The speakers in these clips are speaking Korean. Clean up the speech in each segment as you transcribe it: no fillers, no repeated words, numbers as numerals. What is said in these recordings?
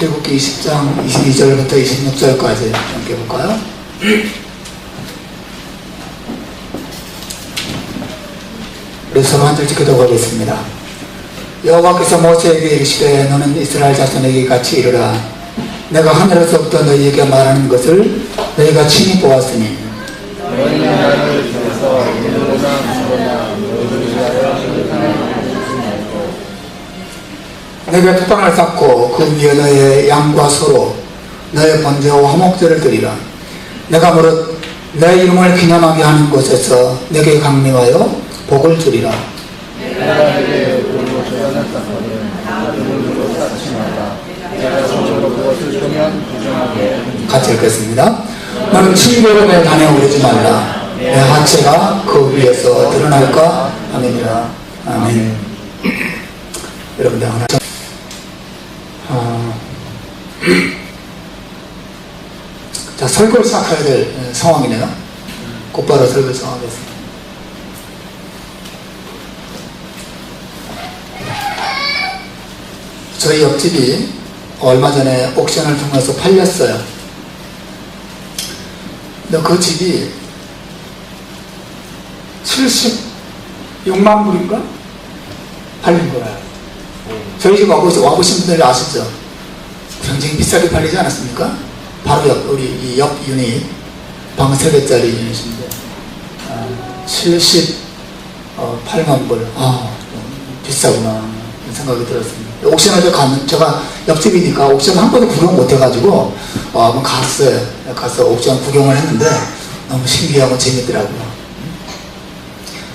출애굽기 20장 22절부터 26절까지 함께 볼까요? 우리 서로 한 절씩 기도하겠습니다. 여호와께서 모세에게 이르시되 너는 이스라엘 자손에게 같이 이르라. 내가 하늘에서부터 너희에게 말하는 것을 너희가 친히 보았으니 너희는 나를 주어서 이르나 무서냐 너희를 위하여 하지 말고 내가 토단을 쌓고 그 위에 너의 양과 소로 너의 번제와 화목제를 드리라. 내가 무릇 내 이름을 기념하게 하는 곳에서 내게 강림하여 복을 주리라. 내가 내게 울고 주어놨다거든 나를 울고 쌓지 마라. 내가 손으로 그것을 주면 부정하게 같이 읽겠습니다. 너는 칠개로 내 단에 오르지 말라. 내 하체가 그 위에서 드러날까? 아멘이라. 아멘. 여러분들 오늘 자, 설교를 시작해야 될 상황이네요. 곧바로 설교 시작하겠습니다. 저희 옆집이 얼마 전에 옥션을 통해서 팔렸어요. 근데 그 집이 76만 불인가? 팔린 거예요. 저희 집 와보신 분들이 아시죠? 굉장히 비싸게 팔리지 않았습니까? 바로 우리 이 옆 유닛, 방 3개짜리 유닛인데, 78만 불. 비싸구나. 이런 생각이 들었습니다. 옥션을 제가 옆집이니까 옥션 한 번도 구경 못 해가지고, 한번 갔어요. 가서 옥션 구경을 했는데, 너무 신기하고 재밌더라고요.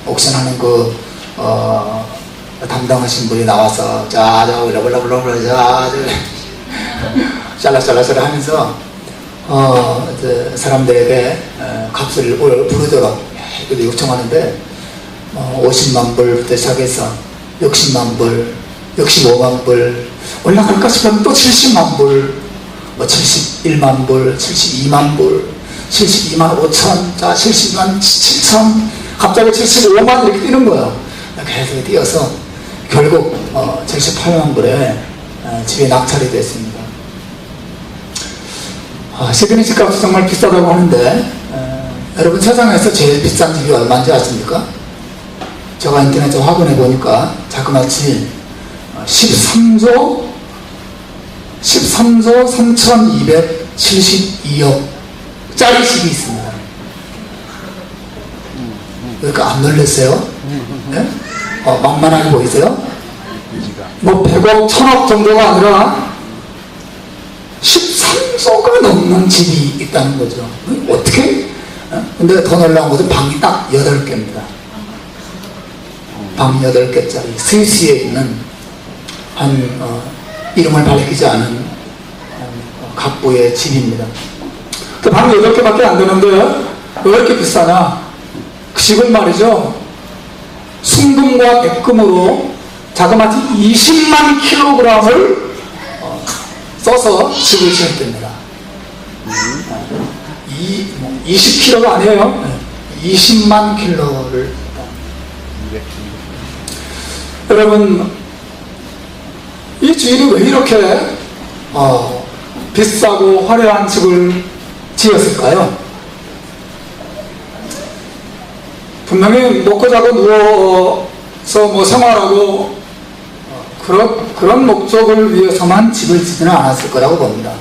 옥션 하는 담당하신 분이 나와서, 짤락짤락 하면서, 사람들에게 값을 부르도록 요청하는데, 50만 불부터 시작해서 60만 불, 65만 불, 올라갈까 싶으면 또 70만 불, 71만 불, 72만 불, 72만 5천, 자, 72만 7천, 갑자기 75만 이렇게 뛰는 거예요. 계속 뛰어서 결국 78만 불에 집에 낙찰이 됐습니다. 시드니 집값이 정말 비싸다고 하는데, 여러분 세상에서 제일 비싼 집이 얼마인지 아십니까? 제가 인터넷에 확인해 보니까 자그마치 13조 3272억 짜리 집이 있습니다. 그러니까 안 놀랐어요? 네? 만만하게 보이세요? 뭐 100억, 1000억 정도가 아니라 13조가 넘는 집이 있다는 거죠. 어떻게? 근데 더 놀라운 것은 방이 딱 8개입니다. 방 8개짜리 스위스에 있는 이름을 밝히지 않은 갑부의 집입니다. 그 방 8개밖에 안 되는데 왜 이렇게 비싸냐? 그 집은 말이죠, 순금과 백금으로 자그마치 20만 킬로그램을 써서 집을 지었답니다. 20kg가 아니에요. 20만 킬로를. 여러분, 이 주인이 왜 이렇게 비싸고 화려한 집을 지었을까요? 분명히 먹고 자고 누워서 뭐 생활하고 그런 목적을 위해서만 집을 짓지는 않았을 거라고 봅니다.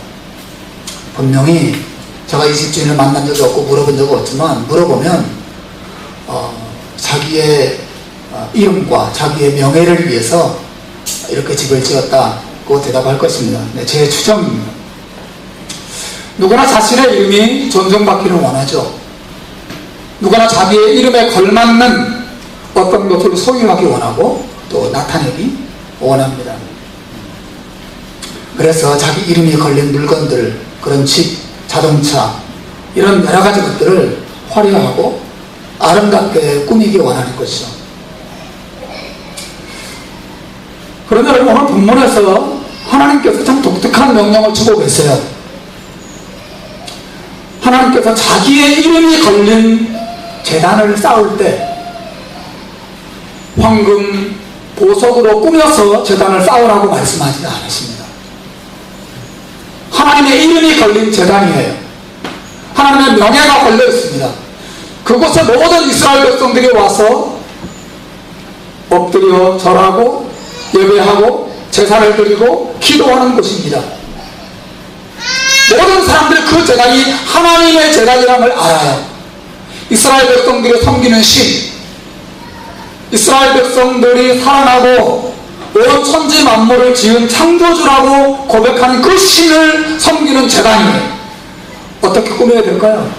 분명히 제가 이 집주인을 만난 적이 없고 물어본 적이 없지만, 물어보면 자기의 이름과 자기의 명예를 위해서 이렇게 집을 지었다고 대답할 것입니다. 네, 제 추정입니다. 누구나 자신의 이름이 존중받기를 원하죠. 누구나 자기의 이름에 걸맞는 어떤 것을 소유하기 원하고 또 나타내기 원합니다. 그래서 자기 이름이 걸린 물건들, 그런 집, 자동차, 이런 여러 가지 것들을 화려하고 아름답게 꾸미기 원하는 것이죠. 그런데 여러분, 오늘 본문에서 하나님께서 참 독특한 명령을 주고 계세요. 하나님께서 자기의 이름이 걸린 제단을 쌓을 때 황금, 보석으로 꾸며서 제단을 쌓으라고 말씀하지 않으십니다. 하나님의 이름이 걸린 제단이에요. 하나님의 명예가 걸려 있습니다. 그곳에 모든 이스라엘 백성들이 와서 엎드려 절하고 예배하고 제사를 드리고 기도하는 곳입니다. 모든 사람들이 그 제단이 하나님의 제단이라는 걸 알아요. 이스라엘 백성들이 섬기는 신, 이스라엘 백성들이 살아나고 온 천지 만물을 지은 창조주라고 고백하는 그 신을 섬기는 제단이에요. 어떻게 꾸며야 될까요?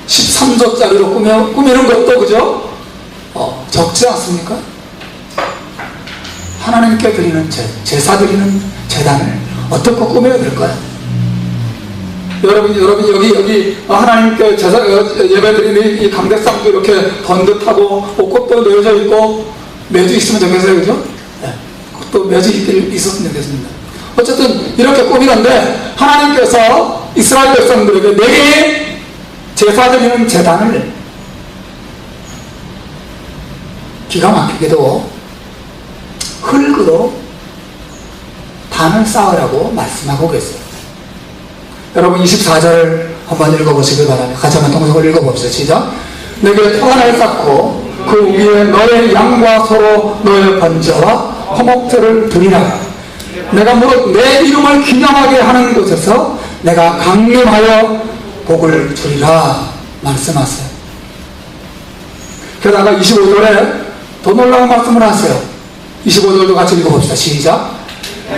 13조짜리로 꾸미는 것도 그죠? 적지 않습니까? 하나님께 드리는 제사 드리는 제단을 어떻게 꾸며야 될까요? 여러분 여기 하나님께 제사 예배 드리는 이 강대상도 이렇게 번듯하고 꽃도 놓여져 있고 매주 있으면 좋겠어요, 그죠? 네. 꽃도 매주 있었으면 좋겠습니다. 어쨌든 이렇게 꾸미는데 하나님께서 이스라엘 백성들에게 4개의 제사 드리는 제단을 기가 막히게도 흙으로 단을 쌓으라고 말씀하고 계세요. 여러분 24절 한번 읽어보시길 바랍니다. 같이 한번 통성을 읽어봅시다. 시작. 내게 토단을 쌓고 그 위에 너의 양과 소로 너의 번제와 화목제를 드리라. 내가 무릇 내 이름을 기념하게 하는 곳에서 내가 강림하여 복을 주리라 말씀하세요. 게다가 25절에 더 놀라운 말씀을 하세요. 25절도 같이 읽어봅시다. 시작.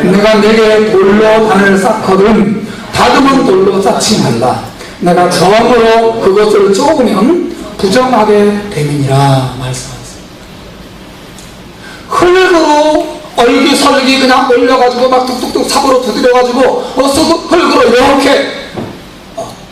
내가 내게 돌로 단을 쌓거든 다듬은 돌로 쌓지 말라. 내가 정으로 그것을 쪼으면 부정하게 됨이니라 말씀하세요. 흙으로 얼기설기 그냥 올려가지고 막 뚝뚝뚝 삽으로 두드려가지고 흙으로 이렇게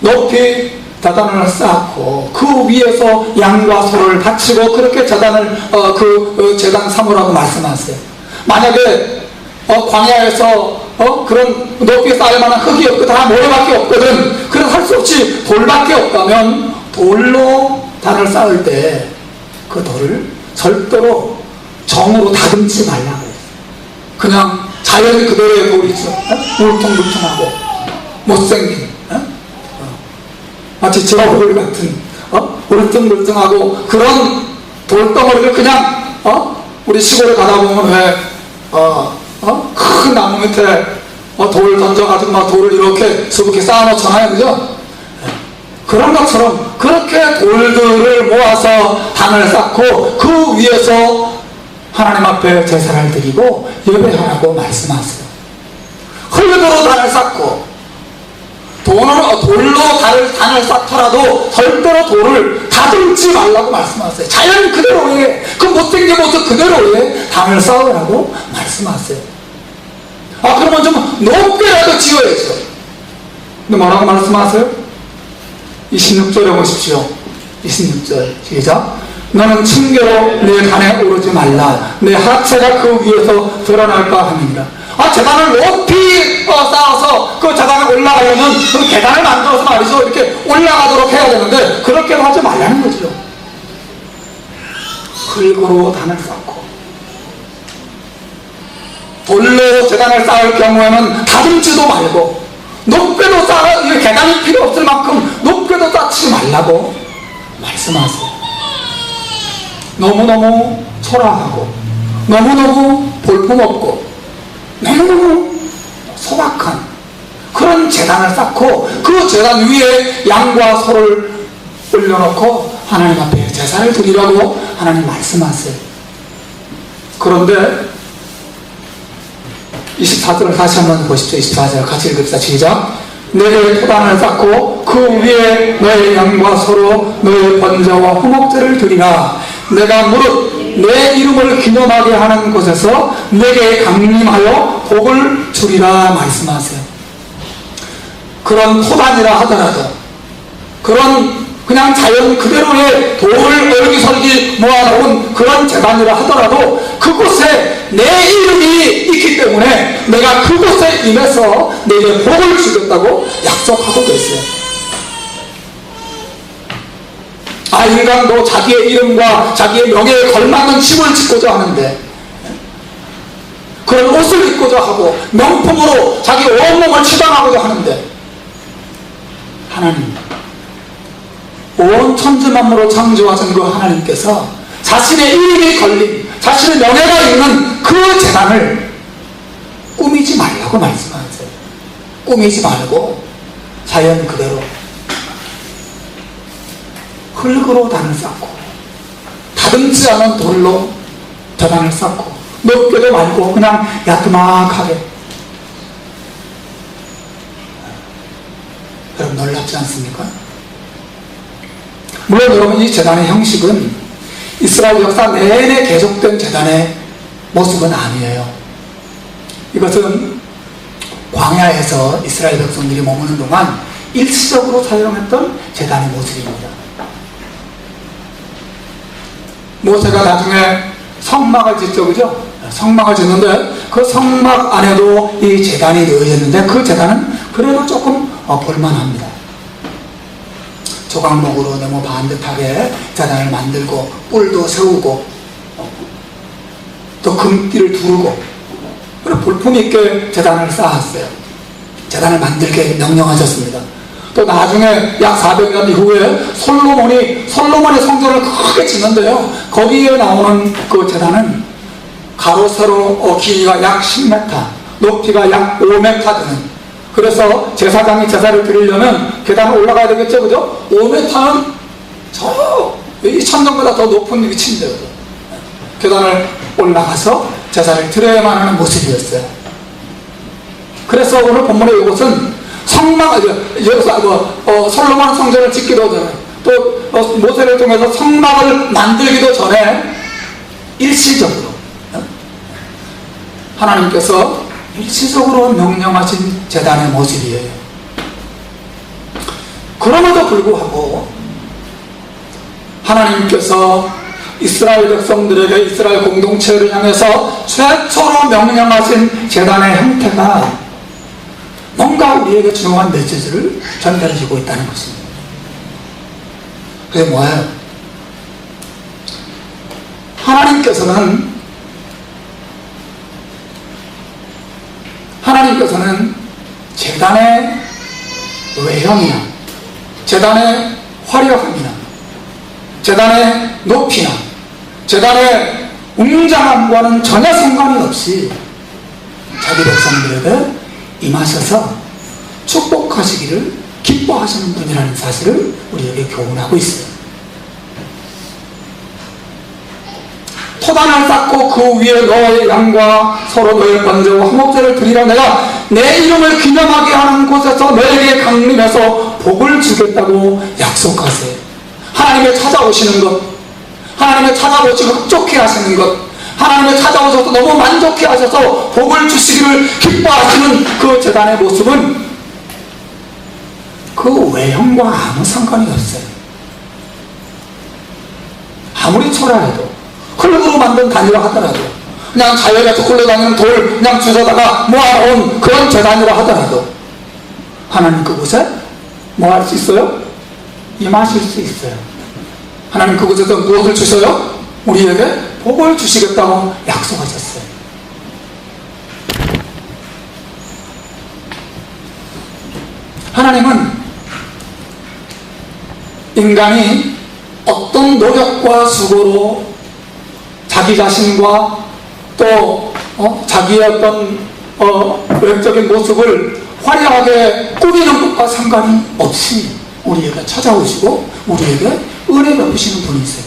높이 제단을 쌓고 그 위에서 양과 소를 바치고 그렇게 제단을 그 제단 삼으라고 말씀하세요. 만약에 광야에서 그런 높이 쌓을 만한 흙이 없고 다 모래밖에 없거든. 그래서 할 수 없이 돌밖에 없다면 돌로 단을 쌓을 때 그 돌을 절대로 정으로 다듬지 말라고 해요. 그냥 자연 그대로의 돌이죠. 울퉁불퉁하고 못생긴 마치 저울 같은 울퉁불퉁하고 그런 돌덩어리를 그냥 우리 시골에 가다 보면 왜 큰 나무 밑에 돌 던져가지고 막 돌을 이렇게 수북히 쌓아놓잖아요, 그죠? 그런 것처럼 그렇게 돌들을 모아서 단을 쌓고 그 위에서 하나님 앞에 제사를 드리고 예배하라고 말씀하세요. 흙으로 단을 쌓고 돌로 단을 쌓더라도 절대로 돌을 다듬지 말라고 말씀하세요. 자연 그대로의 그 못생긴 모습 그대로의 단을 쌓으라고 말씀하세요. 그러면 좀 높게라도 지어야죠. 근데 뭐라고 말씀하세요? 26절에 보십시오. 26절 시작. 너는 층계로 내 단에 오르지 말라. 내 하체가 그 위에서 드러날까 함이니라. 제단을 높이 쌓아서 그 제단에 올라가려면 그 계단을 만들어서 말이죠. 이렇게 올라가도록 해야 되는데 그렇게 하지 말라는 거죠. 흙으로 단을 쌓고 돌로 제단을 쌓을 경우에는 다듬지도 말고 높게도 쌓아 계단이 필요 없을 만큼 높게도 쌓지 말라고 말씀하세요. 너무너무 초라하고 너무너무 볼품없고 너무너무 소박한 그런 제단을 쌓고 그 제단 위에 양과 소를 올려놓고 하나님 앞에 제사를 드리라고 하나님 말씀하세요. 그런데 24절을 다시 한번 보십시오. 24절 같이 읽읍시다. 시작. 내게 토단을 쌓고 그 위에 너의 양과 소로 너의 번제와 화목제를 드리라. 내가 무릇 내 이름을 기념하게 하는 곳에서 내게 강림하여 복을 주리라 말씀하세요. 그런 토단이라 하더라도 그런 그냥 자연 그대로의 돌 얼기설기 모아놓은 그런 제단이라 하더라도 그곳에 내 이름이 있기 때문에 내가 그곳에 임해서 내게 복을 주겠다고 약속하고 계세요. 인간도 자기의 이름과 자기의 명예에 걸맞는 집을 짓고자 하는데 그런 옷을 입고자 하고 명품으로 자기 온몸을 치장하고자 하는데, 하나님, 온 천지만물을 창조하신 그 하나님께서 자신의 이름이 걸린, 자신의 명예가 있는 그 재단을 꾸미지 말라고 말씀하세요. 꾸미지 말고 자연 그대로 흙으로 단을 쌓고 다듬지 않은 돌로 재단을 쌓고 넓게도 말고 그냥 야트막하게. 여러분 놀랍지 않습니까? 물론 여러분, 이 재단의 형식은 이스라엘 역사 내내 계속된 재단의 모습은 아니에요. 이것은 광야에서 이스라엘 백성들이 머무는 동안 일시적으로 사용했던 재단의 모습입니다. 모세가 나중에 성막을 짓죠, 그죠? 성막을 짓는데 그 성막 안에도 이 재단이 놓여졌는데 그 재단은 그래도 조금 볼만합니다. 조각목으로 너무 반듯하게 재단을 만들고 뿔도 세우고 또 금띠를 두르고 그리고 볼품있게 재단을 쌓았어요. 재단을 만들게 명령하셨습니다. 또 나중에 약 400년 이후에 솔로몬의 성전을 크게 짓는데요, 거기에 나오는 그 재단은 가로 세로 길이가 약 10m, 높이가 약 5m 되는, 그래서 제사장이 제사를 드리려면 계단을 올라가야 되겠죠, 그죠? 5m는 이 천정보다 더 높은 위치인데요. 계단을 올라가서 제사를 드려야만 하는 모습이었어요. 그래서 오늘 본문의 이것은 솔로몬 성전을 짓기도 전에, 또 모세를 통해서 성막을 만들기도 전에 일시적으로 하나님께서 일시적으로 명령하신 재단의 모습이에요. 그럼에도 불구하고 하나님께서 이스라엘 백성들에게, 이스라엘 공동체를 향해서 최초로 명령하신 재단의 형태가 뭔가 우리에게 중요한 메시지를 전달해주고 있다는 것입니다. 그게 뭐예요? 하나님께서는 재단의 외형이나 재단의 화려함이나 재단의 높이나 재단의 웅장함과는 전혀 상관이 없이 자기 백성들에게 임하셔서 축복하시기를 기뻐하시는 분이라는 사실을 우리에게 교훈하고 있어요. 토단을 쌓고 그 위에 너의 양과 서로 너의 번제와 화목제를 드리라. 내가 내 이름을 기념하게 하는 곳에서 너에게 강림해서 복을 주겠다고 약속하세요. 하나님의 찾아오시는 것, 하나님의 찾아오시고 흡족해 하시는 것, 하나님의 찾아오셔서 너무 만족해 하셔서 복을 주시기를 기뻐하시는 그 제단의 모습은 그 외형과 아무 상관이 없어요. 아무리 초라해도, 흙으로 만든 단위라 하더라도, 그냥 자연에서 굴러다니는 돌 그냥 주워다가 모아놓은 그런 재단이라 하더라도 하나님 그곳에 뭐 할 수 있어요? 임하실 수 있어요. 하나님 그곳에서 무엇을 주셔요? 우리에게 복을 주시겠다고 약속하셨어요. 하나님은 인간이 어떤 노력과 수고로 자기 자신과 또 자기의 어떤 외적인 모습을 화려하게 꾸미는 것과 상관이 없이 우리에게 찾아오시고 우리에게 은혜 베푸시는 분이세요.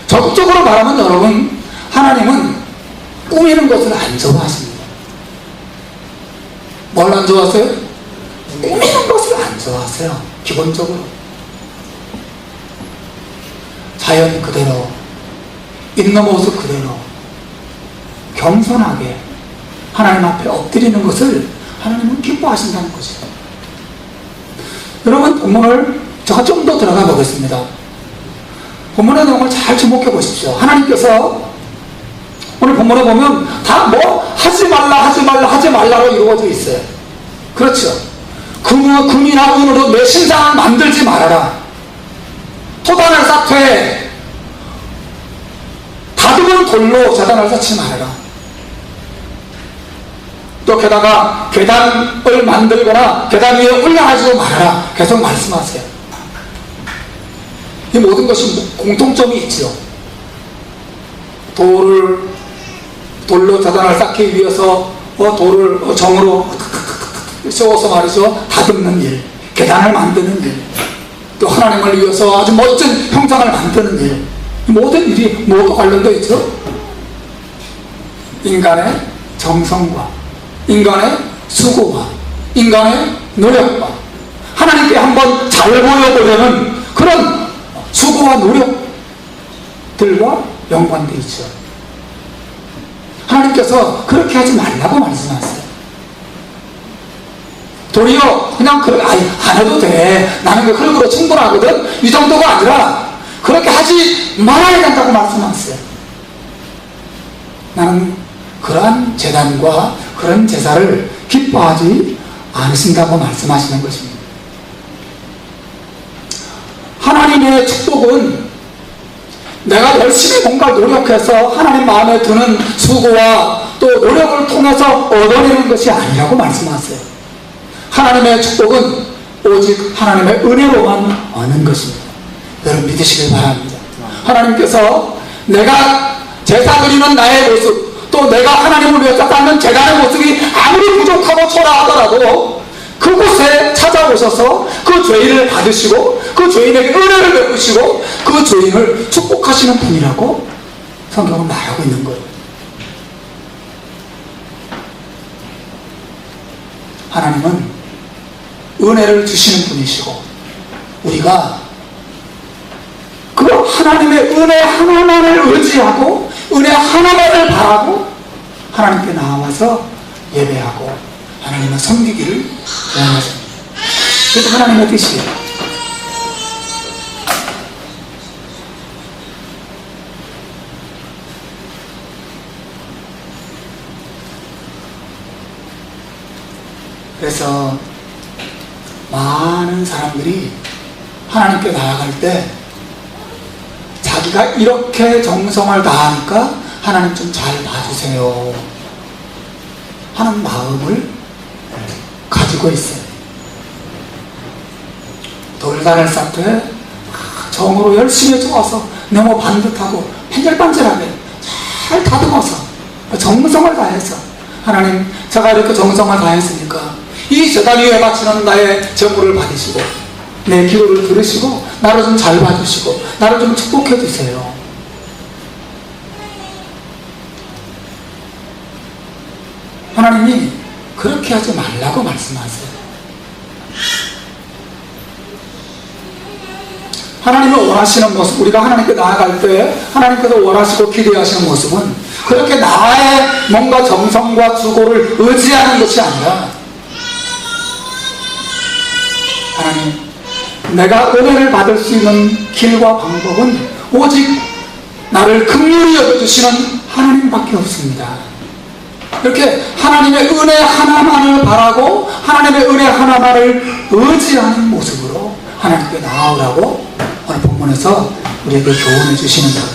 적극적으로 말하면 여러분, 하나님은 꾸미는 것을 안 좋아하십니다. 뭘 안 좋아하세요? 꾸미는 것을 안 좋아하세요. 기본적으로 자연 그대로 있는 모습 그대로 겸손하게 하나님 앞에 엎드리는 것을 하나님은 기뻐하신다는 것이죠. 여러분, 본문을 제가 좀 더 들어가 보겠습니다. 본문의 내용을 잘 주목해 보십시오. 하나님께서 오늘 본문에 보면 다 뭐 하지 말라로 이루어져 있어요. 그렇죠. 금이나 은으로 내 신상을 만들지 말아라. 토단을 쌓되 다듬은 돌로 재단을 쌓지 말아라. 또 게다가 계단을 만들거나 계단 위에 올라가지도 말아라 계속 말씀하세요. 이 모든 것이 공통점이 있지요. 돌로 계단을 쌓기 위해서 돌을 정으로 세워서 말이죠 다듬는 일, 계단을 만드는 일, 또 하나님을 위해서 아주 멋진 형상을 만드는 일, 모든 일이 뭐가 관련되어 있죠? 인간의 정성과 인간의 수고와 인간의 노력과 하나님께 한번 잘 보여보려는 그런 수고와 노력들과 연관되어 있죠. 하나님께서 그렇게 하지 말라고 말씀하세요. 도리어 그냥 안 해도 돼, 나는 그 흙으로 충분하거든, 이 정도가 아니라 그렇게 하지 말아야 된다고 말씀하세요. 나는 그러한 제단과 그런 제사를 기뻐하지 않으신다고 말씀하시는 것입니다. 하나님의 축복은 내가 열심히 뭔가 노력해서 하나님 마음에 드는 수고와 또 노력을 통해서 얻어내는 것이 아니라고 말씀하세요. 하나님의 축복은 오직 하나님의 은혜로만 얻는 것입니다. 여러분 믿으시길 바랍니다. 하나님께서 내가 제사 드리는 나의 모습, 또 내가 하나님을 위해서 쌓는 제단의 모습이 아무리 부족하고 초라하더라도 그곳에 찾아오셔서 그 죄인을 받으시고 그 죄인에게 은혜를 베푸시고 그 죄인을 축복하시는 분이라고 성경은 말하고 있는 거예요. 하나님은 은혜를 주시는 분이시고 우리가 그 하나님의 은혜 하나만을 의지하고 은혜 하나만을 바라고 하나님께 나와서 예배하고 하나님을 섬기기를 원하십니다. 그래서 하나님의 뜻이에요. 그래서 많은 사람들이 하나님께 나아갈 때 자기가 이렇게 정성을 다하니까 하나님 좀 잘 봐주세요 하는 마음을 가지고 있어요. 돌단을 쌓을 때 정으로 열심히 좋아서 너무 반듯하고 반질반질하게 잘 다듬어서 정성을 다해서 하나님 제가 이렇게 정성을 다했으니까 이 제단 위에 바치는 나의 제물을 받으시고 내 기도를 들으시고 나를 좀 잘 봐주시고 나를 좀 축복해 주세요. 하나님이 그렇게 하지 말라고 말씀하세요. 하나님이 원하시는 모습, 우리가 하나님께 나아갈 때 하나님께서 원하시고 기대하시는 모습은 그렇게 나의 뭔가 정성과 수고를 의지하는 것이 아니라 하나님, 내가 은혜를 받을 수 있는 길과 방법은 오직 나를 긍휼히 여겨주시는 하나님밖에 없습니다. 이렇게 하나님의 은혜 하나만을 바라고 하나님의 은혜 하나만을 의지하는 모습으로 하나님께 나아오라고 오늘 본문에서 우리에게 교훈해 주시는 거예요.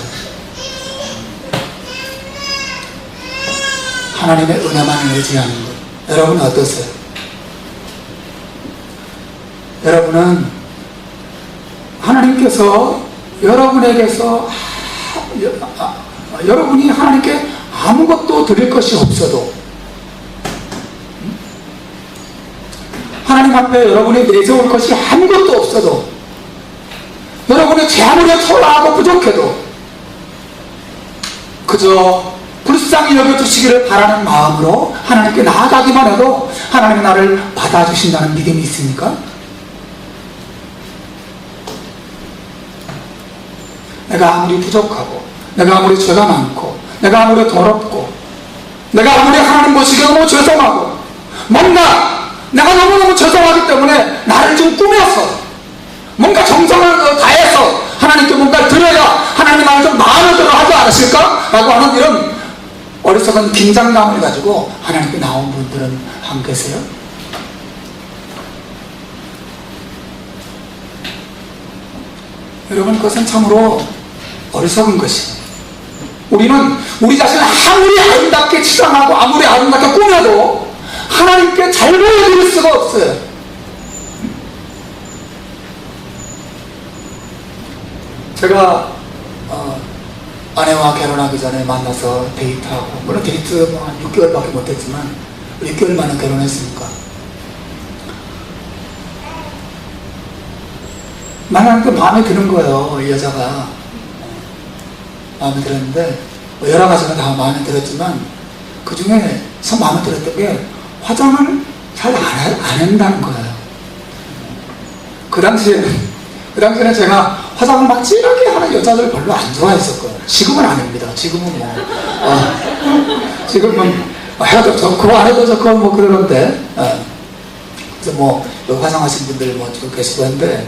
하나님의 은혜만을 의지하는 것. 여러분은 어떠세요? 여러분은 하나님께서 여러분에게서 여러분이 하나님께 아무것도 드릴 것이 없어도 하나님 앞에 여러분이 내세울 것이 아무것도 없어도 여러분이 제 아무리 초라하고 부족해도 그저 불쌍히 여겨주시기를 바라는 마음으로 하나님께 나아가기만 해도 하나님이 나를 받아주신다는 믿음이 있습니까? 내가 아무리 부족하고 내가 아무리 죄가 많고 내가 아무리 더럽고 내가 아무리 하나님 보시기에 너무 죄송하고 뭔가 내가 너무너무 죄송하기 때문에 나를 좀 꾸며서 뭔가 정성을 다해서 하나님께 뭔가를 드려야 하나님 나를 좀 마음에 들어 하지 않으실까? 라고 하는 이런 어리석은 긴장감을 가지고 하나님께 나온 분들은 안 계세요? 여러분 그것은 참으로 어리석은 것이 우리는 우리 자신을 아무리 아름답게 치장하고 아무리 아름답게 꾸며도 하나님께 잘 보여드릴 수가 없어요. 제가 아내와 결혼하기 전에 만나서 데이트하고, 물론 데이트 한 6개월밖에 못했지만 6개월 만에 결혼했으니까 만나니까 마음에 드는 거예요. 이 여자가 마음에 들었는데 여러 가지가 다 마음에 들었지만 그 중에서 마음에 들었던 게 화장을 잘 안 한다는 거예요. 그 당시에는 제가 화장을 막 진하게 하는 여자들 별로 안 좋아했었거든요. 지금은 아닙니다. 지금은 지금은 해도 좋고 안 해도 좋고 뭐 그러는데, 그래서 뭐 화장하신 분들 뭐 좀 계시고 한데,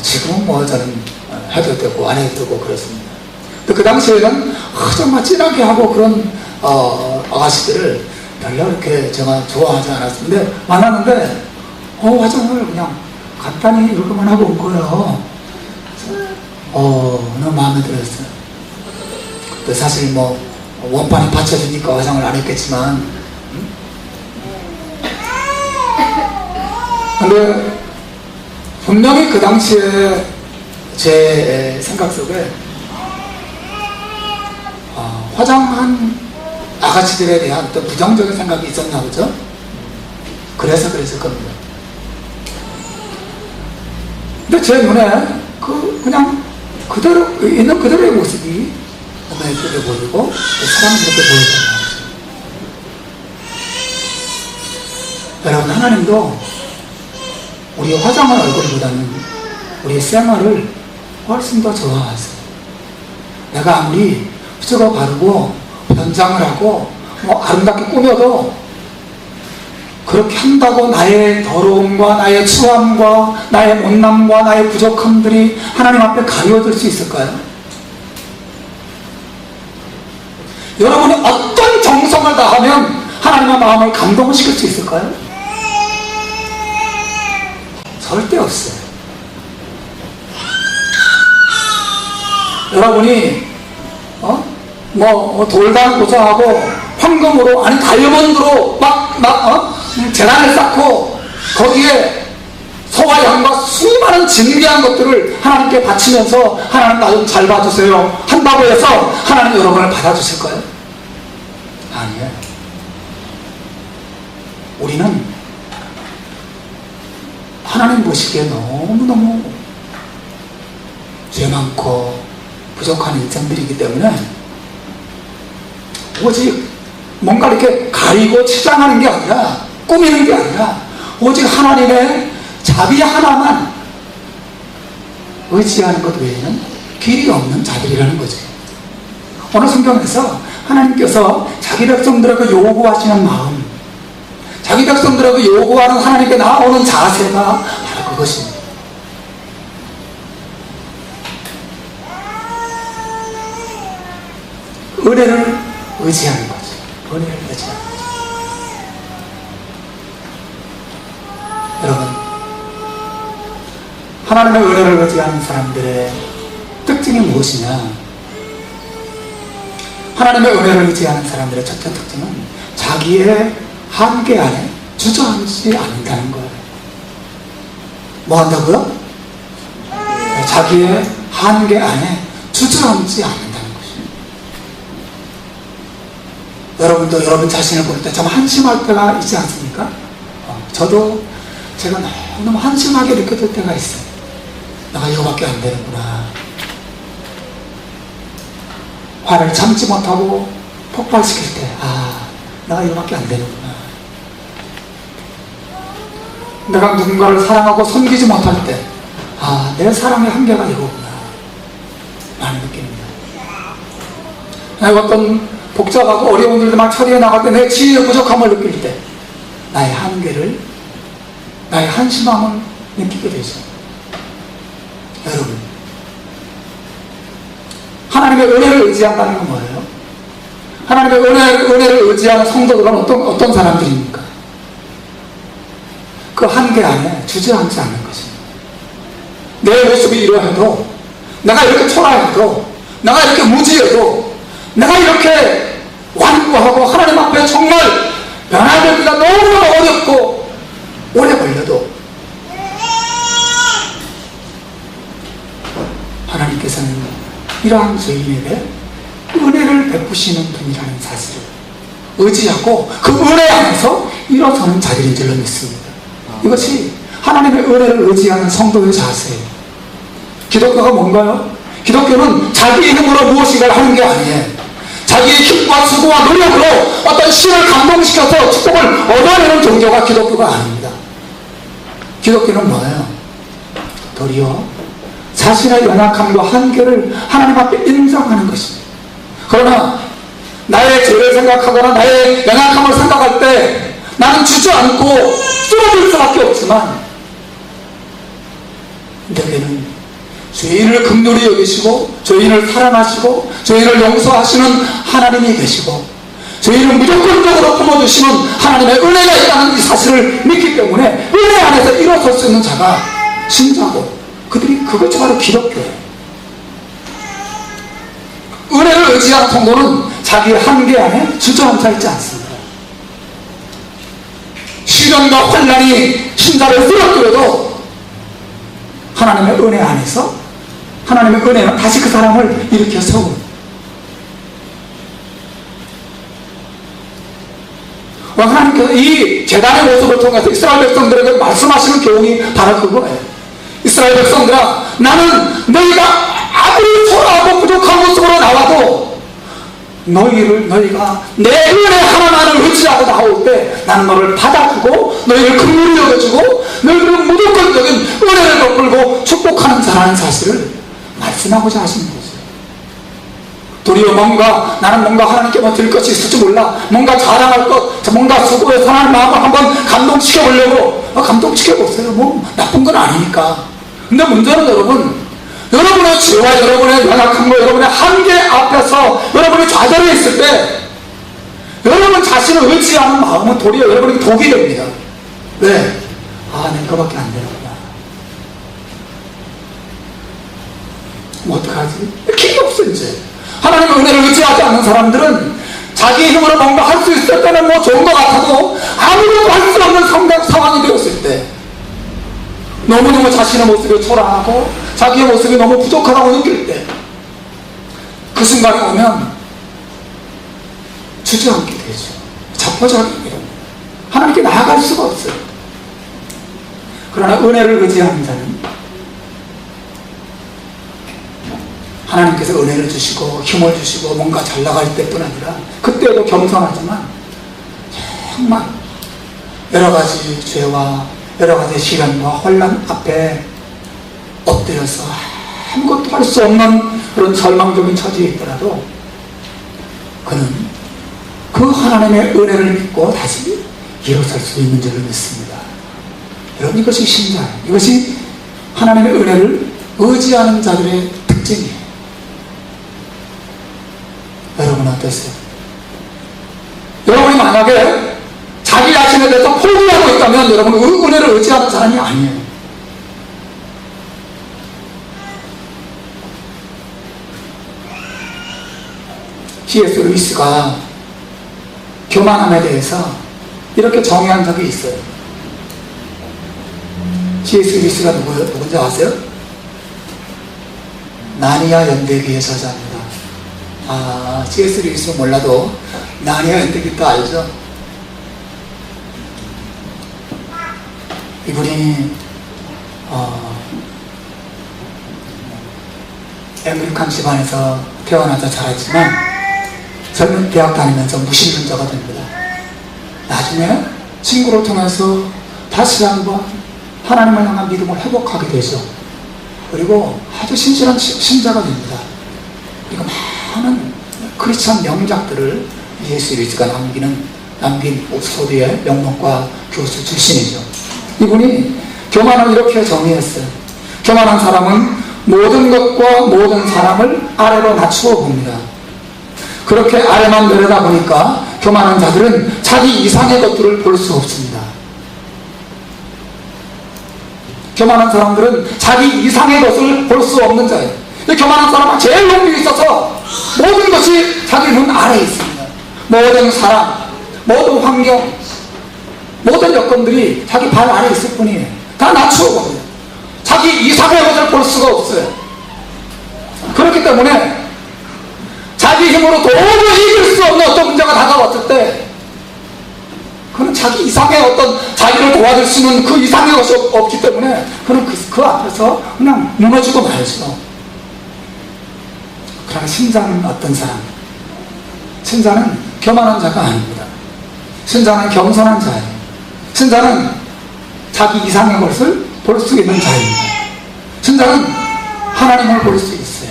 지금은 뭐 저는 해도 되고 안 해도 되고 그렇습니다. 근데 그 당시에는 정말 진하게 하고 그런 아가씨들을 별로 이렇게 제가 좋아하지 않았는데, 만났는데 화장을 그냥 간단히 이렇게만 하고 온 거예요. 너무 마음에 들었어요. 근데 사실 뭐 원판이 받쳐주니까 화장을 안 했겠지만, 근데 분명히 그 당시에 제 생각 속에 화장한 아가씨들에 대한 또 부정적인 생각이 있었나 보죠. 그래서 그랬을 겁니다. 근데 제 눈에 그냥 그대로 있는 그대로의 모습이 너무 예쁘게 보이고 사랑스럽게 보였단 말이죠. 여러분, 하나님도 우리의 화장한 얼굴보다는 우리의 생활을 훨씬 더 좋아하세요. 내가 아무리 수가 바르고 변장을 하고 뭐 아름답게 꾸며도 그렇게 한다고 나의 더러움과 나의 추함과 나의 못남과 나의 부족함들이 하나님 앞에 가려질 수 있을까요? 여러분이 어떤 정성을 다하면 하나님의 마음을 감동시킬 수 있을까요? 절대 없어요. 여러분이 돌담 고정하고 황금으로, 아니 다이아몬드로 재단을 쌓고 거기에 소와 양과 수많은 진귀한 것들을 하나님께 바치면서 하나님 나 좀 잘 봐주세요 한다고 해서 하나님 여러분을 받아주실까요? 아니에요. 우리는 하나님 보시기에 너무너무 죄 많고 부족한 인생들이기 때문에 오직 뭔가 이렇게 가리고 치장하는 게 아니라, 꾸미는 게 아니라 오직 하나님의 자비 하나만 의지하는 것 외에는 길이 없는 자들이라는 거죠. 오늘 성경에서 하나님께서 자기 백성들에게 요구하시는 마음, 자기 백성들에게 요구하는 하나님께 나오는 자세가 바로 그것입니다. 은혜를 의지하는 거죠. 은혜를 의지하는 거죠. 여러분, 하나님의 은혜를 의지하는 사람들의 특징이 무엇이냐? 하나님의 은혜를 의지하는 사람들의 첫째 특징은 자기의 한계 안에 주저앉지 않는다는 거예요. 뭐 한다고요? 자기의 한계 안에 주저앉지 않는다는 것입니다. 여러분도 여러분 자신을 볼 때 좀 한심할 때가 있지 않습니까? 저도 제가 너무 한심하게 느껴질 때가 있어요. 내가 이거밖에 안 되는구나. 화를 참지 못하고 폭발시킬 때, 내가 이거밖에 안 되는구나. 내가 누군가를 사랑하고 섬기지 못할 때, 내 사랑의 한계가 이거구나 라는 느낌입니다. 어떤 복잡하고 어려운 일들 막 처리해 나갈 때 내 지혜의 부족함을 느낄 때 나의 한계를, 나의 한심함을 느끼게 되죠. 여러분, 하나님의 은혜를 의지한다는 건 뭐예요? 하나님의 은혜를 의지하는 성도들은 어떤 사람들입니까? 그 한계 안에 주저앉지 않는 것입니다. 내 모습이 이러해도, 내가 이렇게 초라해도, 내가 이렇게 무지해도, 내가 이렇게 완고하고 하나님 앞에 정말 변화되기가 너무너무 어렵고 오래 걸려도 하나님께서는 이러한 죄인에게 은혜를 베푸시는 분이라는 사실을 의지하고 그 은혜 안에서 일어서는 자들인 줄로 믿습니다. 이것이 하나님의 은혜를 의지하는 성도의 자세예요. 기독교가 뭔가요? 기독교는 자기의 힘으로 무엇인가를 하는 게 아니에요. 자기의 힘과 수고와 노력으로 어떤 신을 감동시켜서 축복을 얻어내는 종교가 기독교가 아닙니다. 기독교는 뭐예요? 도리어 자신의 연약함과 한계를 하나님 앞에 인정하는 것입니다. 그러나 나의 죄를 생각하거나 나의 연약함을 생각할 때 나는 주저앉고 쓰러질 수밖에 없지만, 내게는 죄인을 긍휼히 여기시고 죄인을 사랑하시고 죄인을 용서하시는 하나님이 계시고 죄인을 무조건적으로 품어주시는 하나님의 은혜가 있다는 이 사실을 믿기 때문에 은혜 안에서 일어설 수 있는 자가 신자고, 그것이 바로 기독교예요. 은혜를 의지하는 성도는 자기의 한계 안에 주저앉아 있지 않습니다. 시련과 환난이 신자를 쓰러뜨려도 하나님의 은혜 안에서 하나님의 은혜는 다시 그 사람을 일으켜 세웁니다. 하나님께서 이 제단의 모습을 통해서 이스라엘 백성들에게 말씀하시는 교훈이 바로 그거예요. 이스라엘 백성들아, 나는 너희가 아무리 초라하고 부족한 모습으로 나와도 너희가 내 은혜 하나만을 의지하고 나올 때 나는 너를 받아주고 너희를 긍휼히 여겨주고 너희를 무조건적인 은혜를 베풀고 축복하는 자라는 사실을 말씀하고자 하시는 거죠. 도리어 나는 뭔가 하나님께 드릴 것이 있을지 몰라, 뭔가 자랑할 것, 뭔가 수고해서 하나님 마음을 한번 감동시켜보려고 감동시켜보세요. 뭐 나쁜 건 아니니까. 근데 문제는 여러분의 죄와 여러분의 연약함과 여러분의 한계 앞에서 여러분이 좌절해 있을 때 여러분 자신을 의지하는 마음은 도리어 여러분에게 독이 됩니다. 왜? 내 이거밖에 안 되는구나. 뭐 어떡하지? 길이 없어. 이제 하나님의 은혜를 의지하지 않는 사람들은 자기 힘으로 뭔가 할 수 있을 때는 뭐 좋은 것 같아도 아무것도 할 수 없는 상황이 되었을 때, 너무너무 자신의 모습이 초라하고 자기의 모습이 너무 부족하다고 느낄 때, 그 순간에 오면 주저앉게 되죠. 자포자기게 됩니다. 하나님께 나아갈 수가 없어요. 그러나 은혜를 의지하는 자는 하나님께서 은혜를 주시고 힘을 주시고 뭔가 잘 나갈 때뿐 아니라 그때도 겸손하지만 정말 여러 가지 죄와 여러 가지 시련과 혼란 앞에 엎드려서 아무것도 할 수 없는 그런 절망적인 처지에 있더라도 그는 그 하나님의 은혜를 믿고 다시 일어설 수 있는 줄을 믿습니다. 여러분, 이것이 신자예요. 이것이 하나님의 은혜를 의지하는 자들의 특징이에요. 여러분 어떠세요? 여러분이 만약에 자기 자신에 대해서 포기하고 있다면 여러분은 은혜를 의지하는 사람이 아니에요. C.S. 루이스가 교만함에 대해서 이렇게 정의한 적이 있어요. C.S. 루이스가 누군지 아세요? 나니아 연대기의 저자입니다. C.S. 루이스는 몰라도 나니아 연대기 또 알죠? 이분이 앵글리칸 집안에서 태어나서 자랐지만 젊은 대학 다니면서 무신론자가 됩니다. 나중에 친구를 통해서 다시 한번 하나님을 향한 믿음을 회복하게 되죠. 그리고 아주 신실한 신자가 됩니다. 그리고 많은 크리스찬 명작들을 C.S. 루이스가 남긴 옥스퍼드의 명문과 교수 출신이죠. 이분이 교만을 이렇게 정의했어요. 교만한 사람은 모든 것과 모든 사람을 아래로 낮추어 봅니다. 그렇게 아래만 내려다 보니까 교만한 자들은 자기 이상의 것들을 볼 수 없습니다. 교만한 사람들은 자기 이상의 것을 볼 수 없는 자예요. 교만한 사람은 제일 높이 있어서 모든 것이 자기 눈 아래에 있습니다. 모든 사람, 모든 환경, 모든 여건들이 자기 발 아래 있을 뿐이에요. 다 낮추어 버려요. 자기 이상의 것을 볼 수가 없어요. 그렇기 때문에 자기 힘으로 도저히 이길 수 없는 어떤 문제가 다가왔을 때 그는 자기 이상의 어떤 자기를 도와줄 수 있는 그 이상의 것이 없기 때문에 그는 그 앞에서 그냥 무너지고 말죠. 그러나 신자는 어떤 사람? 신자는 교만한 자가 아닙니다. 신자는 겸손한 자예요. 신자는 자기 이상의 것을 볼 수 있는 자입니다. 신자는 하나님을 볼 수 있어요.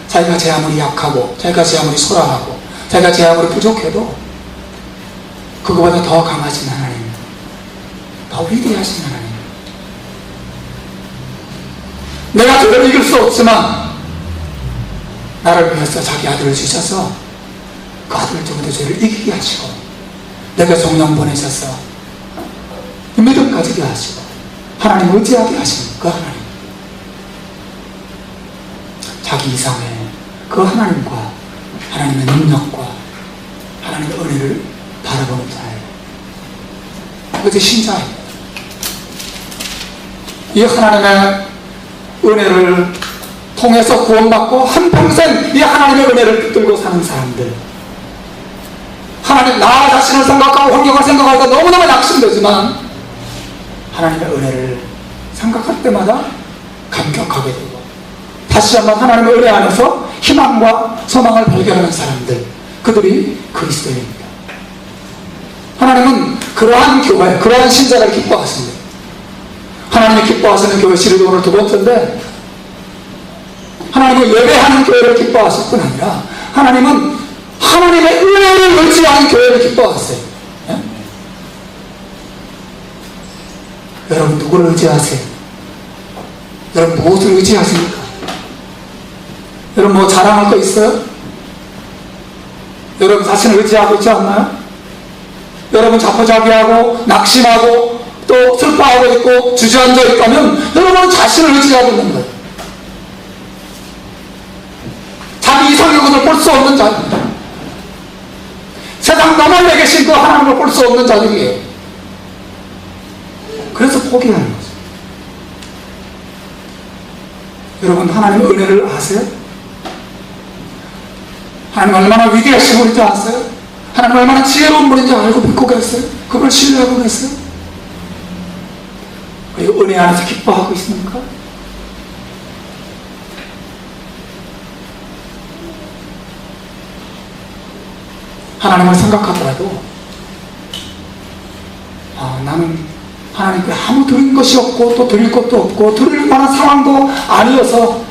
자기가 제 아무리 약하고 자기가 제 아무리 소라하고 자기가 제 아무리 부족해도 그거보다 더 강하신 하나님, 더 위대하신 하나님. 내가 그를 이길 수 없지만 나를 위해서 자기 아들을 주셔서 그 아들을 통해 죄를 이기게 하시고 내가 성령 보내셔서 믿음 가지게 하시고 하나님 의지하게 하시는 그 하나님, 자기 이상의 그 하나님과 하나님의 능력과 하나님의 은혜를 바라보는 자예요. 그것이 신자예요. 이 하나님의 은혜를 통해서 구원받고 한평생 이 하나님의 은혜를 붙들고 사는 사람들, 하나님, 나 자신을 생각하고 환경을 생각할 때 너무너무 낙심되지만 하나님의 은혜를 생각할 때마다 감격하게 되고 다시 한번 하나님의 은혜 안에서 희망과 소망을 발견하는 사람들, 그들이 그리스도인입니다. 하나님은 그러한 교회, 그러한 신자를 기뻐하십니다. 하나님이 기뻐하시는 교회 시리즈 오늘 두 번째인데, 하나님은 예배하는 교회를 기뻐하실 뿐 아니라 하나님은 하나님의 은혜를 의지하는 교회를 기뻐하세요. 예? 여러분 누구를 의지하세요? 여러분 무엇을 의지하십니까? 여러분 뭐 자랑할 거 있어요? 여러분 자신을 의지하고 있지 않나요? 여러분 자포자기하고 낙심하고 또 슬퍼하고 있고 주저앉아 있다면 여러분은 자신을 의지하고 있는 거예요. 자기 이상의 것을 볼 수 없는 자입니다. 세상 너머에 계신 그 하나님을 볼 수 없는 자들이에요. 그래서 포기하는 거죠. 여러분 하나님의 은혜를 아세요? 하나님 얼마나 위대하신 분인지 아세요? 하나님 얼마나 지혜로운 분인지 알고 믿고 계세요? 그걸 신뢰하고 계세요? 그리고 은혜 안에서 기뻐하고 있습니까? 하나님을 생각하더라도 나는 하나님께 아무 드린 것이 없고 또 드릴 것도 없고 드릴 만한 상황도 아니어서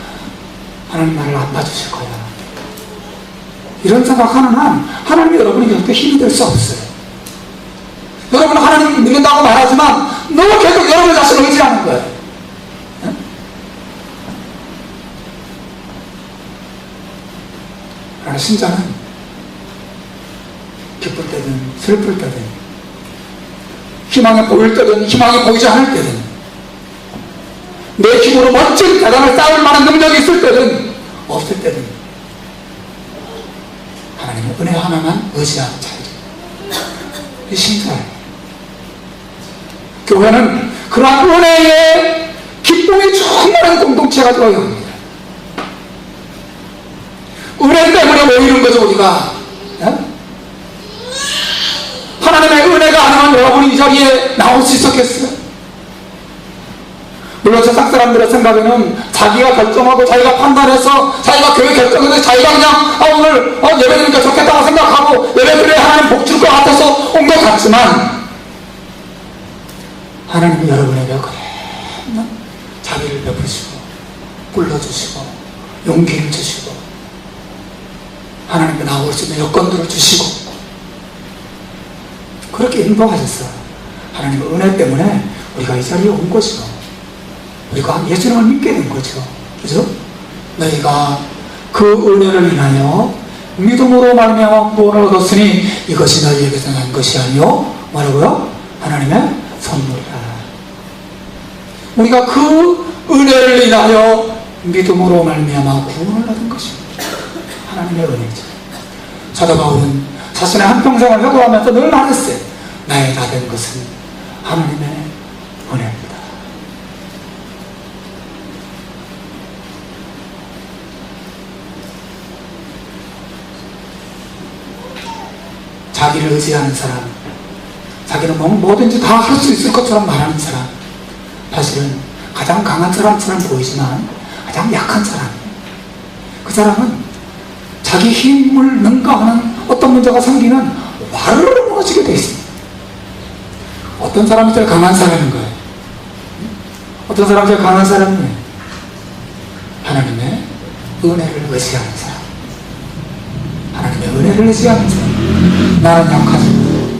하나님 나를 안 봐주실 거야, 이런 생각하는 한 하나님이 여러분이 절대 힘이 될 수 없어요. 여러분은 하나님 믿는다고 말하지만 너무 계속 여러분 자신을 의지하는 거예요. 네? 그러나 신자는 기쁠 때든 슬플 때든 희망이 보일 때든 희망이 보이지 않을 때든 내 힘으로 멋진 대단을 쌓을 만한 능력이 있을 때든 없을 때든 하나님의 은혜 하나만 의지하는 자예요. 이 신자예요. 교회는 그러한 은혜의 기쁨이 충만한 공동체가 되어야 합니다. 은혜 때문에 모이는 거죠, 우리가. 네? 하나님의 은혜가 아니면 여러분이 이 자리에 나올 수 있었겠어요? 물론 세상 사람들의 생각에는 자기가 결정하고 자기가 판단해서 자기가 교회 결정해서 자기가 그냥 오늘 예배드리니까 좋겠다고 생각하고 예배드려야 하나님 복 줄 것 같아서 온 것 같지만 하나님은 여러분에게 그냥 자비를 베푸시고 불러주시고 용기를 주시고 하나님께 나올 수 있는 여건들을 주시고 그렇게 인도하셨어요. 하나님의 은혜 때문에 우리가 이 자리에 온 것이고 우리가 예수님을 믿게 된 거죠. 그죠? 너희가 그 은혜를 인하여 믿음으로 말미암아 구원을 얻었으니 이것이 너희에게서 난 것이 아니요 뭐라고요? 하나님의 선물이라. 우리가 그 은혜를 인하여 믿음으로 말미암아 구원을 얻은 것입니다. 하나님의 은혜죠. 사도 바울은 자신의 한평생을 회고하면서 늘 말했어요. 나의 다 된 것은 하나님의 은혜입니다. 자기를 의지하는 사람, 자기는 뭐든지 다 할 수 있을 것처럼 말하는 사람, 사실은 가장 강한 사람처럼 보이지만 가장 약한 사람. 그 사람은 자기 힘을 능가하는 어떤 문제가 생기면 와르르 무너지게 되어 있습니다. 어떤 사람이 제일 강한 사람인 거예요? 어떤 사람이 제일 강한 사람이에요? 하나님의 은혜를 의지하는 사람. 하나님의 은혜를 의지하는 사람. 나는 약하지만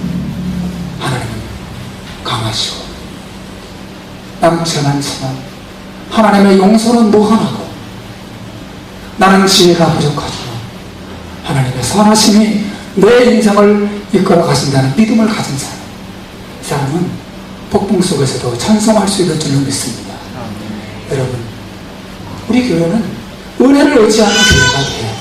하나님은 강하시고, 나는 죄 많지만 하나님의 용서는 무한하고, 나는 지혜가 부족하지만 하나님의 선하심이 내 인생을 이끌어 가신다는 믿음을 가진 사람. 이 사람은 폭풍 속에서도 찬송할 수 있는 줄로 믿습니다. 여러분, 우리 교회는 은혜를 의지하는 교회가 돼요.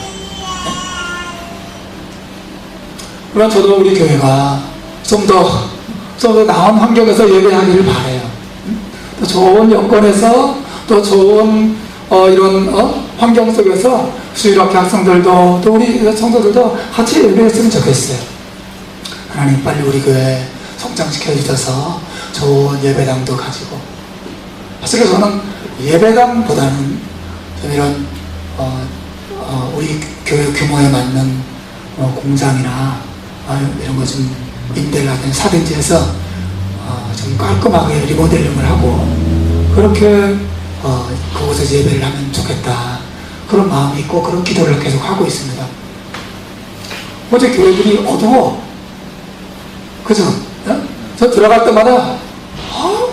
물론 저도 우리 교회가 좀 더 나은 환경에서 예배하기를 바라요. 또 좋은 여건에서, 또 좋은 이런 환경 속에서 수일학교 학생들도, 또 우리 성도들도 같이 예배했으면 좋겠어요. 하나님 빨리 우리 교회 성장시켜 주셔서 좋은 예배당도 가지고. 사실 저는 예배당보다는 좀 이런 우리 교회 규모에 맞는 공장이나 이런 거 좀 임대를 하든 사든지 해서 좀 깔끔하게 리모델링을 하고, 그렇게 그곳에서 예배를 하면 좋겠다, 그런 마음이 있고 그런 기도를 계속 하고 있습니다. 어제 교회들이 어두워. 그죠? 저 들어갈 때마다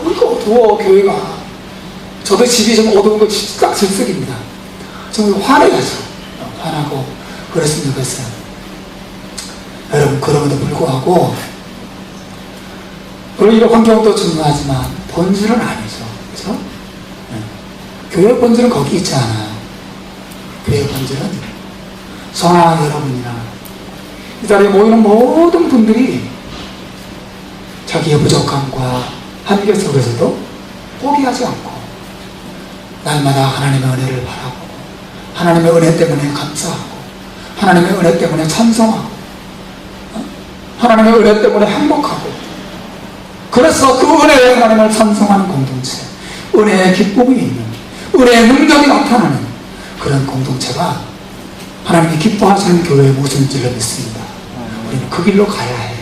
우리가 어두워 교회가. 저도 집이 좀 어두운 거 딱 질색입니다. 좀 화내가지고 화나고 그랬으면 좋겠어요. 여러분, 그럼에도 불구하고 물론 이런 환경도 중요하지만 본질은 아니죠. 그죠? 교회 본질은 거기 있지 않아요. 교회 본질은 저나 여러분이나 이 자리에 모이는 모든 분들이 자기의 부족함과 한계 속에서도 포기하지 않고 날마다 하나님의 은혜를 바라고, 하나님의 은혜 때문에 감사하고, 하나님의 은혜 때문에 찬송하고, 하나님의 은혜 때문에 행복하고, 그래서 그 은혜에 하나님을 찬송하는 공동체, 은혜의 기쁨이 있는, 은혜의 능력이 나타나는 그런 공동체가 하나님이 기뻐하시는 교회의 모습인 줄로 믿습니다. 우리는 그 길로 가야 해.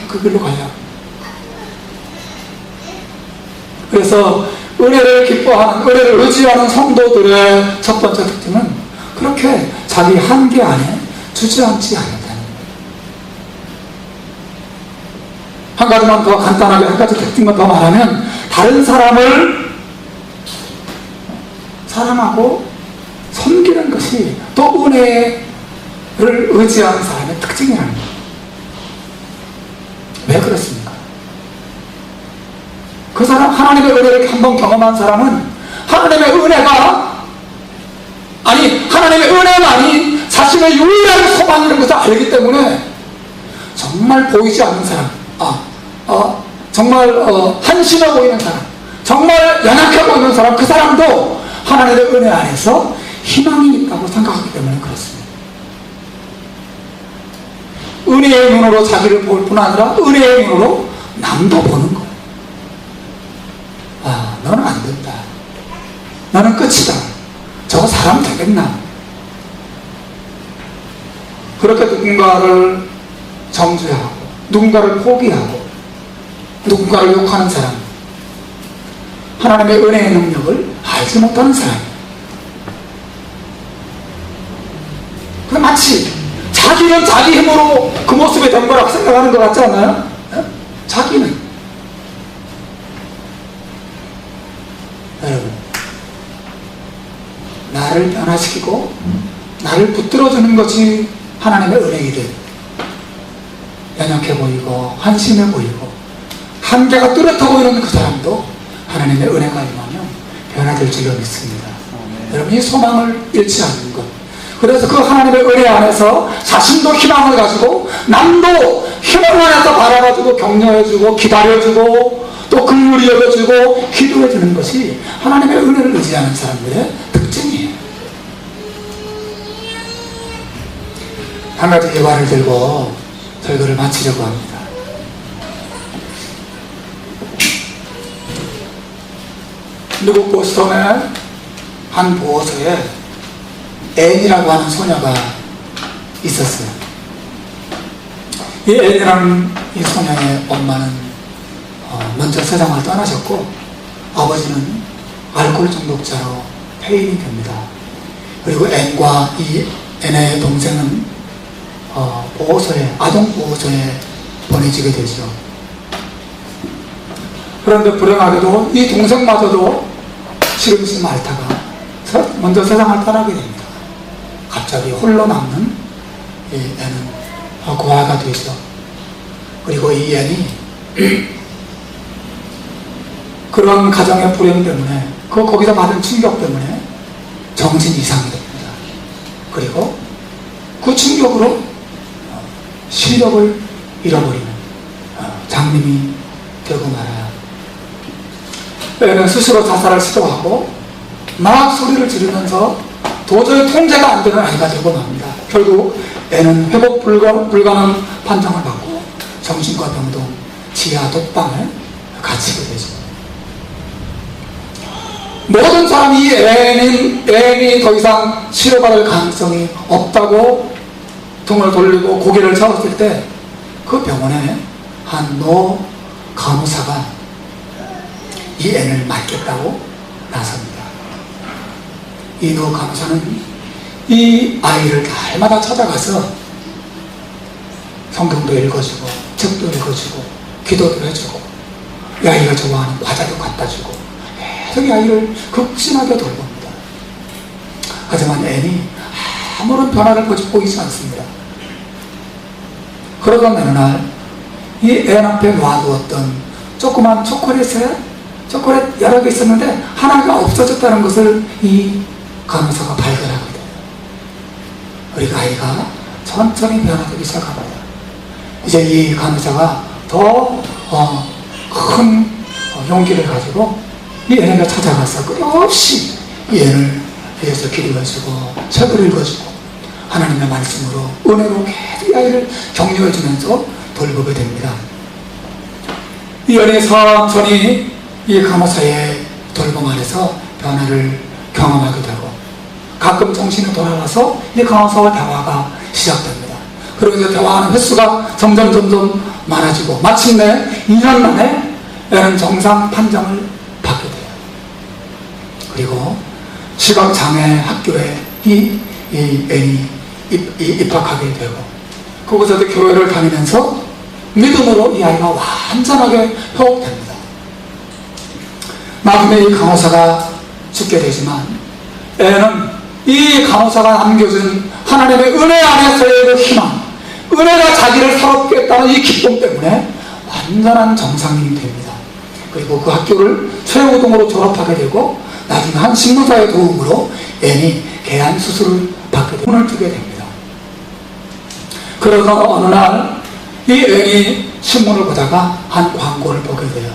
그 길로 가야 해. 그래서 은혜를 기뻐하는, 은혜를 의지하는 성도들의 첫 번째 특징은 그렇게 자기 한계 안에 주저앉지 않는다는 거예요. 한 가지만 더 간단하게, 한 가지 특징만 더 말하면, 다른 사람을 사랑하고 섬기는 것이 또 은혜를 의지하는 사람의 특징이라는 거예요. 왜 그렇습니까? 그 사람, 하나님의 은혜를 한번 경험한 사람은 하나님의 은혜가, 아니 하나님의 은혜만이 자신의 유일한 소망이라는 것을 알기 때문에 정말 보이지 않는 사람, 정말 한심해 보이는 사람, 정말 연약해 보이는 사람, 그 사람도 하나님의 은혜 안에서 희망이 있다고 생각하기 때문에 그렇습니다. 은혜의 눈으로 자기를 볼 뿐 아니라 은혜의 눈으로 남도 보는 거예요. 너는 안 된다. 너는 끝이다. 저거 사람 되겠나? 그렇게 누군가를 정죄하고, 누군가를 포기하고, 누군가를 욕하는 사람, 하나님의 은혜의 능력을 알지 못하는 사람. 그 마치 자기는 자기 힘으로 그 모습이 된 거라고 생각하는 것 같지 않나요? 자기는. 여러분, 나를 변화시키고 나를 붙들어주는 것이 하나님의 은혜이듯, 연약해 보이고 한심해 보이고 한계가 뚜렷해 보이는 그 사람도 하나님의 은혜가 임하면 변화될 줄로 믿습니다. 여러분, 이 소망을 잃지 않는 것, 그래서 그 하나님의 은혜 안에서 자신도 희망을 가지고 남도 힘을 안에서 바라봐주고 격려해주고 기다려주고 또 긍휼히 여겨주고 기도해주는 것이 하나님의 은혜를 의지하는 사람들의 특징이에요. 한 가지 예화를 들고 설교를 마치려고 합니다. 미국 보스턴의 한 보호소에 앤이라고 하는 소녀가 있었어요. 이 앤이라는 이 소녀의 엄마는 먼저 세상을 떠나셨고 아버지는 알코올 중독자로 폐인이 됩니다. 그리고 앤과 이 앤의 동생은 보호소에, 아동보호소에 보내지게 되죠. 그런데 불행하게도 이 동생마저도 시름시름 앓다가 먼저 세상을 떠나게 됩니다. 갑자기 홀로 남는 이 앤은 고아가 되죠. 그리고 이 앤이 그런 가정의 불행 때문에 거기서 받은 충격 때문에 정신 이상이 됩니다. 그리고 그 충격으로 시력을 잃어버리는 장님이 되고 말아요. 앤은 스스로 자살을 시도하고 막 소리를 지르면서 도저히 통제가 안 되는 아이가 되고 맙니다. 결국 앤은 회복 불가능 판정을 받고 정신과 병동 지하 독방에 갇히게 되죠. 모든 사람이 앤이 더 이상 치료받을 가능성이 없다고 등을 돌리고 고개를 저었을 때 그 병원에 한 노 간호사가 이 앤을 맡겠다고 나섭니다. 이 노 간호사는 이 아이를 날마다 찾아가서 성경도 읽어주고 책도 읽어주고 기도도 해주고 이 아이가 좋아하는 과자도 갖다 주고 계속 이 아이를 극심하게 돌봅니다. 하지만 앤이 아무런 변화를 보이지 않습니다. 그러던 어느 날 이 앤 앞에 놔두었던 조그만 초콜릿 여러 개 있었는데 하나가 없어졌다는 것을 이 간호사가 발견하게 돼요. 그리고 아이가 천천히 변화되기 시작합니다. 이제 이 간호사가 더 큰 용기를 가지고 이 앤을 찾아가서 끊임없이 이 앤을 위해서 기도해주고 책을 읽어주고 하나님의 말씀으로 은혜로 계속 이 아이를 격려해주면서 돌보게 됩니다. 이 앤이 천천히 이 간호사의 돌봄 안에서 변화를 경험하게 되고 가끔 정신이 돌아와서 이 간호사와 대화가 시작됩니다. 그리고 이제 대화하는 횟수가 점점 많아지고 마침내 2년 만에 앤은 정상 판정을 받게 돼요. 그리고 시각장애 학교에 이 앤이 입학하게 되고 그곳에서 교회를 다니면서 믿음으로 이 아이가 완전하게 회복됩니다. 나중에 이 간호사가 죽게 되지만 앤은 이 간호사가 남겨준 하나님의 은혜 안에서의 그 희망, 은혜가 자기를 새롭게 했다는 이 기쁨 때문에 완전한 정상인이 됩니다. 그리고 그 학교를 최우등으로 졸업하게 되고 나중에 한 신문사의 도움으로 앤이 개안 수술을 받게 되고 눈을 뜨게 됩니다. 그러던 어느 날 이 앤이 신문을 보다가 한 광고를 보게 돼요.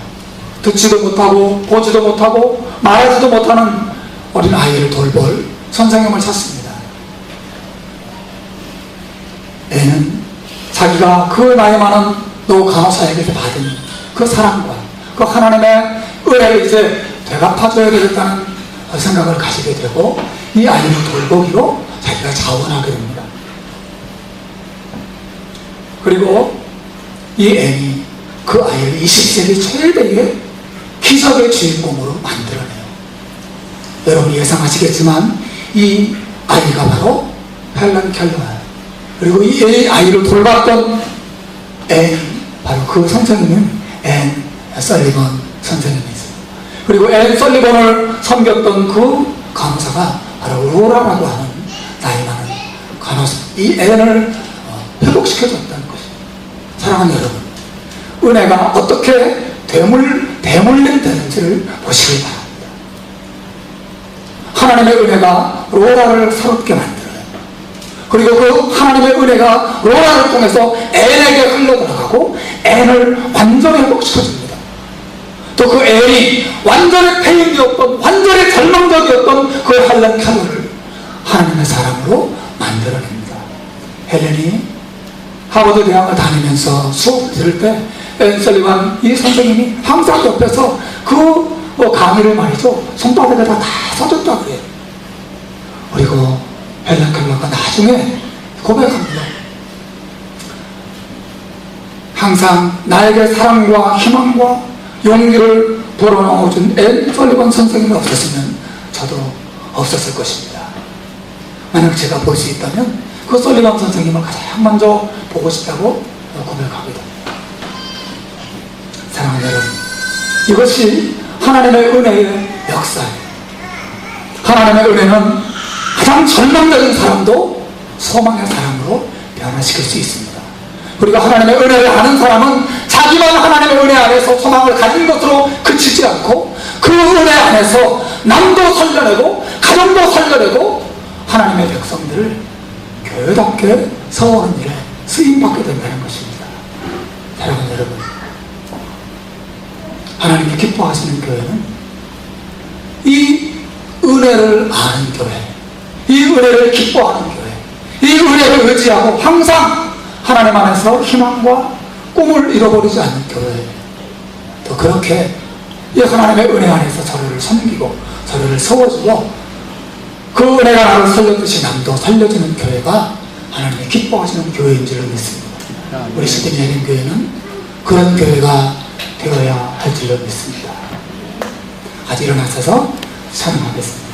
듣지도 못하고 보지도 못하고 말하지도 못하는 어린 아이를 돌볼 선생님을 찾습니다. 앤은 자기가 그 나이 많은 노 간호사에게서 받은 그 사랑과 그 하나님의 은혜를 이제 되갚아줘야 되겠다는 생각을 가지게 되고 이 아이를 돌보기로 자기가 자원하게 됩니다. 그리고 이 앤이 그 아이를 20세기 최대의 기적의 주인공으로 만들어내요. 여러분이 예상하시겠지만 이 아이가 바로 헬런 켈러예요. 그리고 이 아이를 돌봤던 앤, 바로 그 선생님은 앤 설리번 선생님이세요. 그리고 앤 설리번을 섬겼던 그 간호사가 바로 로라라고 하는 나이 많은 간호사, 이 앤을 회복시켜줬다는 것입니다. 사랑하는 여러분, 은혜가 어떻게 대물림 되는지를 보시기 바랍니다. 하나님의 은혜가 로라를 새롭게 만들어요. 그리고 그 하나님의 은혜가 로라를 통해서 앤에게 흘러들어가고 앤을 완전히 회복시켜줍니다. 또 그 앤이 완전히 폐인되었던, 완전히 절망적이었던 그 헬렌 켈러를 하나님의 사람으로 만들어냅니다. 헬렌이 하버드 대학을 다니면서 수업을 들을 때 앤 설리반 이 선생님이 항상 옆에서 그 강의를 말이죠, 손바닥에다 다 써줬다 그래요. 그리고 헬렌 켈러가 나중에 고백합니다. 항상 나에게 사랑과 희망과 용기를 불어넣어준 앤 설리반 선생님이 없었으면 저도 없었을 것입니다. 만약 제가 볼 수 있다면 그 설리반 선생님을 가장 먼저 보고 싶다고 고백합니다. 사랑하는 여러분, 이것이 하나님의 은혜의 역사예요. 하나님의 은혜는 가장 절망적인 사람도 소망의 사람으로 변화시킬 수 있습니다. 우리가 하나님의 은혜를 아는 사람은 자기만 하나님의 은혜 안에서 소망을 가진 것으로 그치지 않고 그 은혜 안에서 남도 살려내고 가정도 살려내고 하나님의 백성들을 교회답게 세우는 일에 쓰임받게 된다는 것입니다. 사랑하는 여러분, 하나님이 기뻐하시는 교회는 이 은혜를 아는 교회, 이 은혜를 기뻐하는 교회, 이 은혜를 의지하고 항상 하나님 안에서 희망과 꿈을 잃어버리지 않는 교회, 또 그렇게 이 하나님의 은혜 안에서 서로를 섬기고 서로를 세워주고 그 은혜가 나를 살렸듯이 남도 살려주는 교회가 하나님이 기뻐하시는 교회인 줄 믿습니다. 우리 시드니 예린 교회는 그런 교회가 되어야 할 줄로 믿습니다. 아직 일어나셔서 찬양하겠습니다.